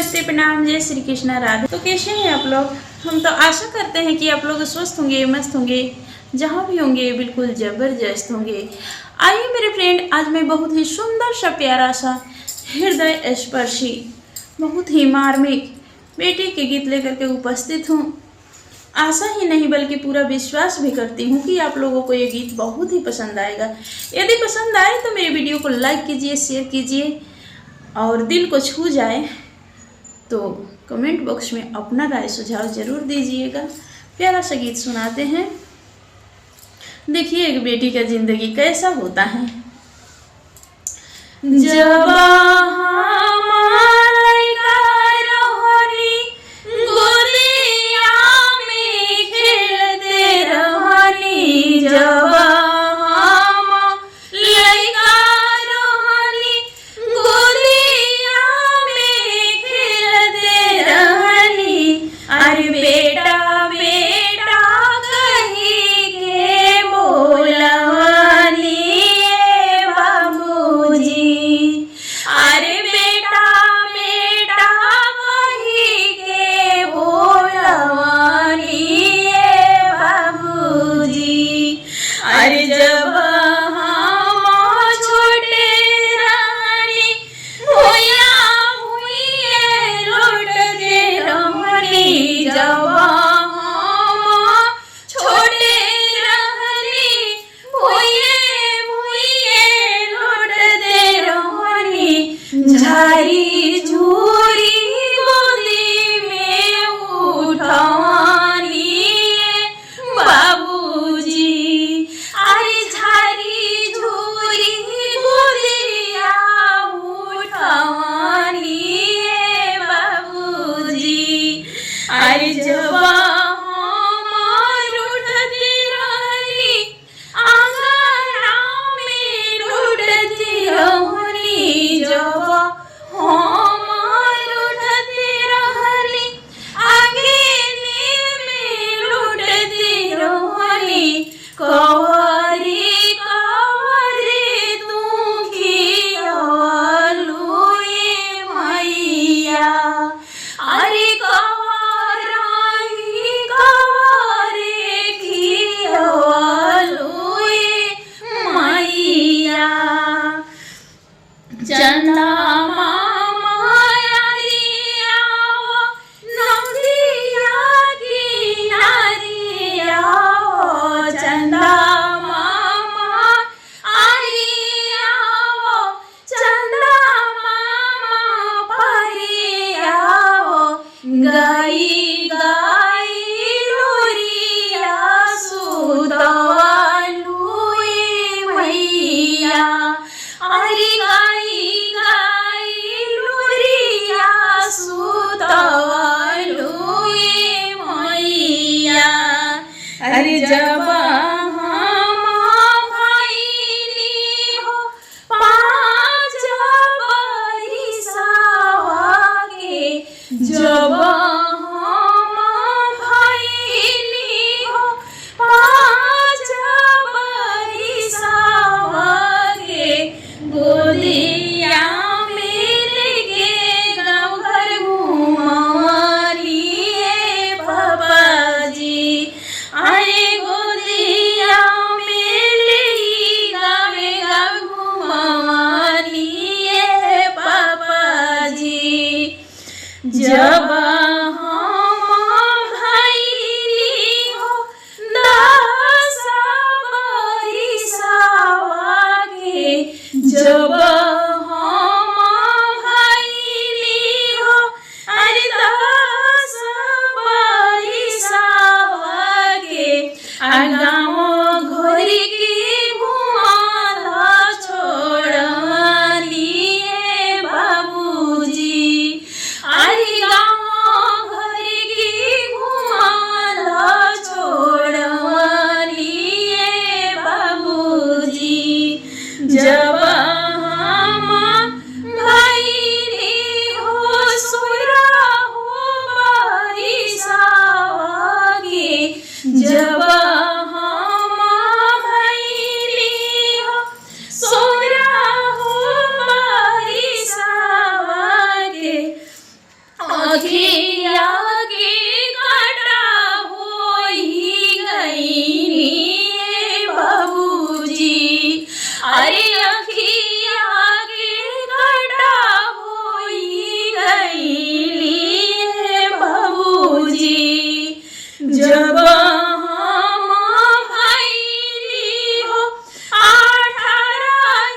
नमस्ते, प्रणाम, जय श्री कृष्णा, राधे। तो कैसे हैं आप लोग? हम तो आशा करते हैं कि आप लोग स्वस्थ होंगे, मस्त होंगे, जहाँ भी होंगे बिल्कुल ज़बरदस्त होंगे। आइए मेरे फ्रेंड, आज मैं बहुत ही सुंदर सा प्यारा सा हृदय स्पर्शी बहुत ही मार्मिक बेटी के गीत लेकर के उपस्थित हूँ। आशा ही नहीं बल्कि पूरा विश्वास भी करती हूँ कि आप लोगों को ये गीत बहुत ही पसंद आएगा। यदि पसंद आए तो मेरे वीडियो को लाइक कीजिए, शेयर कीजिए और दिल को छू जाए तो कमेंट बॉक्स में अपना राय सुझाव जरूर दीजिएगा। प्यारा सा गीत सुनाते हैं। देखिए एक बेटी का जिंदगी कैसा होता है। जब जब गाँव अखिया के काटा होई गई बाबूजी, अरे अखिया के काटा होई गई बाबूजी। जब हम भइली हो 18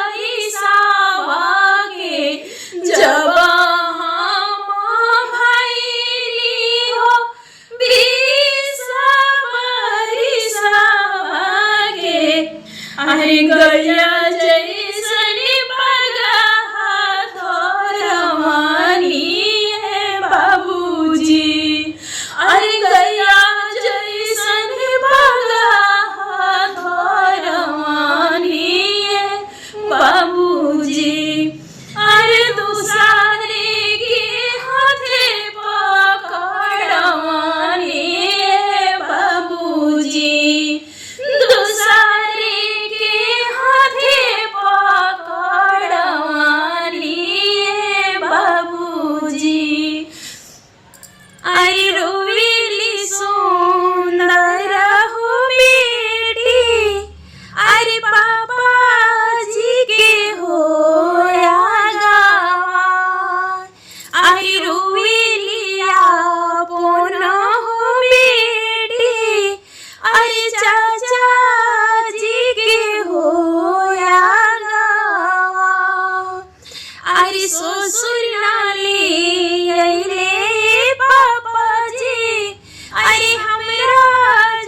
बरिसवा के, जब हम भइली हो 20 बरिसवा के, अरे गैया जैसन पगहा धरवानी है बाबूजी, अरे गैया जैसन पगहा धरवानी है बाबूजी। अरे दूसरे के हाथे पकड़वानी है बाबूजी, दूसरे के हाथे पकड़वानी है बाबूजी। अरे रोवेली सुंदर हो बेटी, अरे पापा जी के हो गावा, अरे रोवेली आपन हो बेटी, अरे चाचा जी के हो गावा, अरे ससुर नाले अइले पापा जी, अरे हमरा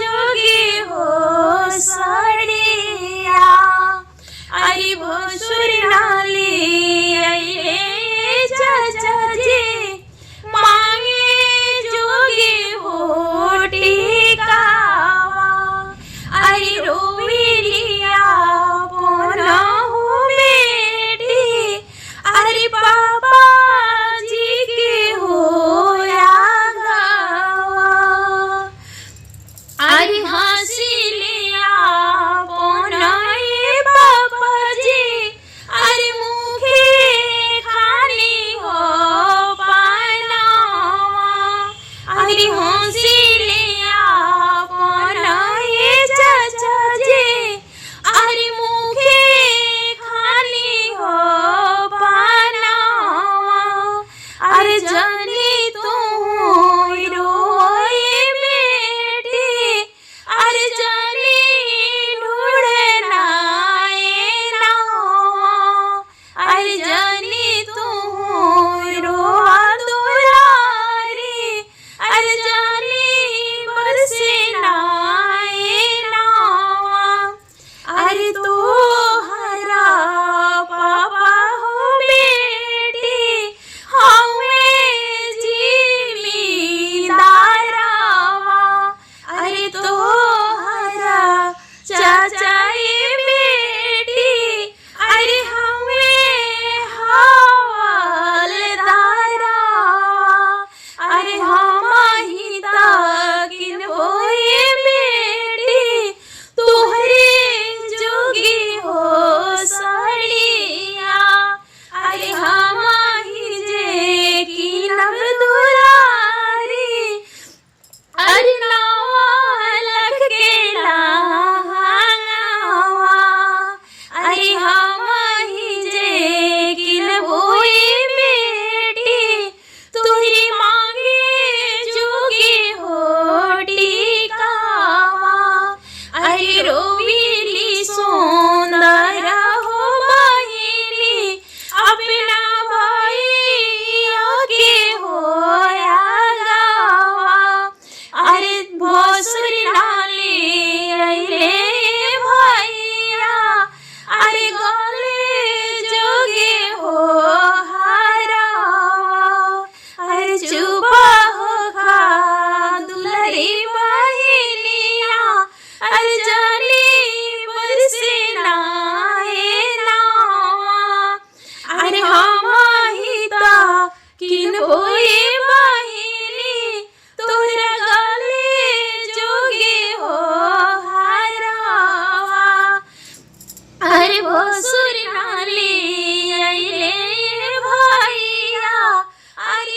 जोगे हो सड़िया, अरे भसुर नाले अइले चाचा जी, मांगे जोगे हो टिकावा, अरे रोवेली आपन हो बेटी, अरे पापा जी के हो गावा, अरे हंसी ले आपन हे पापा जी, अरे मुखे खानी हो पानावा, अरे हंसी ले आपन हे चाचा जी, अरे मुखे खानी हो पानावा, अरे जानी तू रोए बेटी, अरे जानी ढूंढना नावा, अरे जानी तू रोआ दुलारी, अरे जानी बरसेना नावा, अरे तो हरा पापा हो बेटी, हमें जिमीदारावा, अरे तो हरा चाचा ये बेटी, अरे हमें हवालदारावा, अरे हम ही ताकिन होए बेटी, तोहरे जोगी हो सड़िया, अरे हम ही जे की नब दुलारी, अरे नौलख के लांगावा, अरे हम ही जे किन होए बेटी, तुहरी मांगे जोगी हो टिकावा, अरे रोवेली सुंदर हो बहिनी, अपना भैया के हो गावा, अरे भसुर नाले अइले भैया, अरे गले जोगे हो हरावा, अरे चुपा हो खा दुलरी बहिनिया, अरे जानी बरसेना नावा, अरे हम ही ताकिन होए बहिनी, तोहरा गले जोगे हो हरावा, अरे भसुर नाले अइले भैया, अरे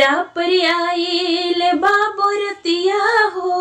दुआरा पर आइल बाबरतिया हो,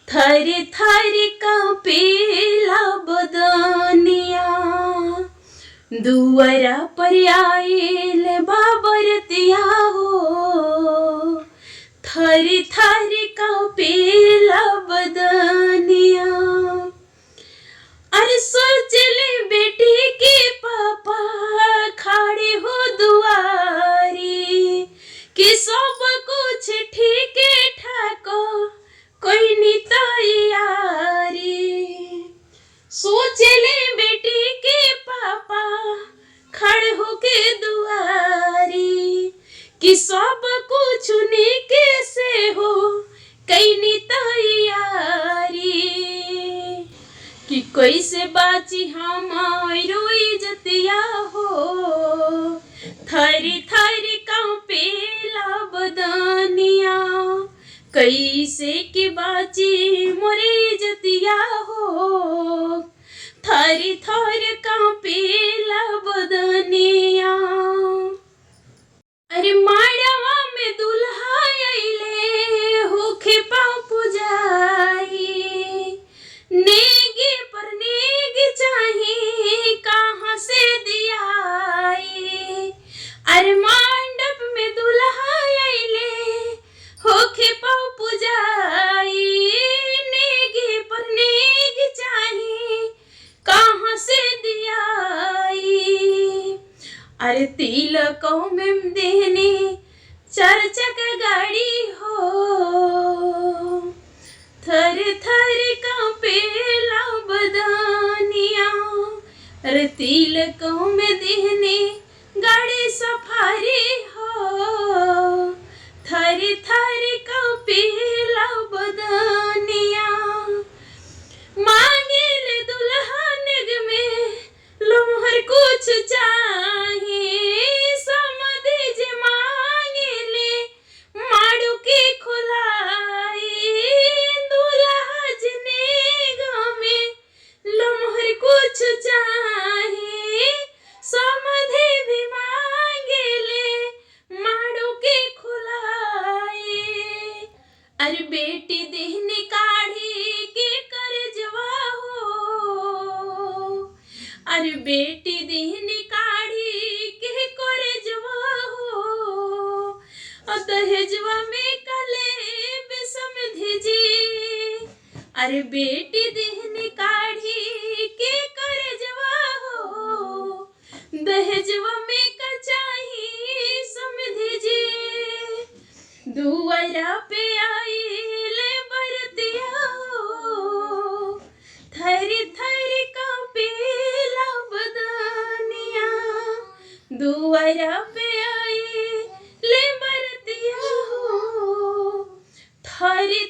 थर थर कांपेला बदनिया। दुआरा पर आइल बाबरतिया हो, थर थर कांपेला बदनिया। अरे सोच ले बेटी के पापा खड़े हो दुआरी, कि सब कुछ ठीक ठाक कोई नहीं तैयारी। सोच ले बेटी के पापा खड़े हो के दुआरी, कि सब कुछ नीके से हो कई नहीं तैयारी। कि कैसे बाची हमारो इज्जतिया हो, थरी थरी कांपेला बदनिया। कैसे के बाची मोरे इज्जतिया हो, थरी थरी कांपेला बदनिया। अरे माड़वा में दुल्हा अइले होखे पाँव पुजाई, नेगी पर नेगी चाही कहाँ से दियाई। अरे मंडप में दुल्हा अइले होखे पाँव पुजाई, नेगी पर नेगी चाही कहाँ से दियाई। अरे तिलकों में देहनी चार चक्का गाड़ी हो, थर थर कांपेला बदनिया। अरे तिलकों में देहनी गाड़ी सफारी हो, थर थर कांपेला बदनिया। मांगिल दुल्हन में लम्हर कुछ चाहिए, समधि जे मांगिले माड़ू की खुलाई। दुल्हा जनेग में लम्हर कुछ चाहिए, समधि भी मांगिले माड़ू की खुलाई। अरे बेटी देहनी काढ़ी के करजवा हो, अरे बेटी देहनी काढ़ी के करजवा हो। दहेजवा में कले समधि जी, अरे बेटी देहनी काढ़ी के करजवा हो, दहेजवा में कचाही समधि जी। दुआरा पे आइले बरतिया हो, थरी थरी कांपेला बदनिया। दुआरा पे आइले बरतिया हो, थरी